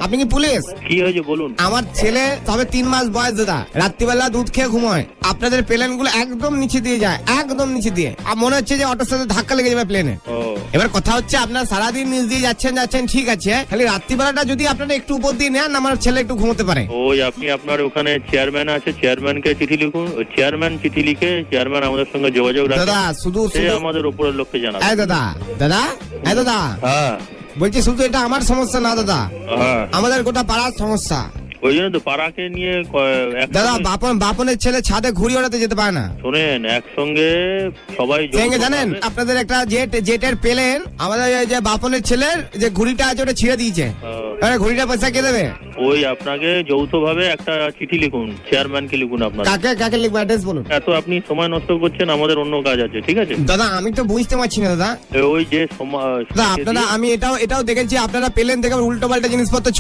আপনি কি পুলিশ? কি হয়েছে বলুন। আমার ছেলে তবে 3 মাস বয়স দাদা, রাত্রিবেলা দুধ খেয়ে ঘুমায়, আপনাদের প্লেন গুলো একদম নিচে দিয়ে যায়, একদম নিচে দিয়ে, আর মনে হচ্ছে যে অটোর সাথে ধাক্কা লেগে যাবে প্লেনে। এবার কথা হচ্ছে আপনার সারাদিন নিচ দিয়ে যাচ্ছেন ঠিক আছে, খালি রাত্রিবেলাটা যদি আপনারা একটু উপর দিয়ে নেন আমার ছেলে একটু ঘুমোতে পারে। ওই আপনি আপনার ওখানে চেয়ারম্যান আছে, চেয়ারম্যানকে চিঠি লিখুন, চেয়ারম্যান চিঠি লিখে চেয়ারম্যান আমাদের সঙ্গে যোগাযোগ রাখে। দাদা শুধু আমাদের উপরের লোককে জানাবে। দাদা হ্যাঁ বলছি, শুধু এটা আমার সমস্যা না দাদা, আমাদের গোটা পাড়ার সমস্যা। ওই জন্য তো পাড়াকে নিয়ে দাদা বাপনের ছেলে ছাদে ঘুড়ি ওড়াতে যেতে পারে না। শোনেন, একসঙ্গে সবাই জানেন আপনাদের একটা জেটের প্লেন, আমাদের যে বাপনের ছেলের যে ঘুড়িটা আছে ওটা ছিঁড়ে দিয়েছে, ঘুড়িটা পয়সা কে দেবে? ওই আপনাকে যৌথ ভাবে একটা চিঠি লিখুন, চেয়ারম্যানকে লিখুন। আপনার কাকে লিখবো, অ্যাড্রেস বলুন। এত আপনি সময় নষ্ট করছেন, আমাদের অন্য কাজ আছে, ঠিক আছে দাদা? আমি তো বুঝতে পারছি না দাদা। ওই যে আপনারা, আমি এটাও দেখেছি আপনারা প্লেন থেকে উল্টো পাল্টা জিনিসপত্র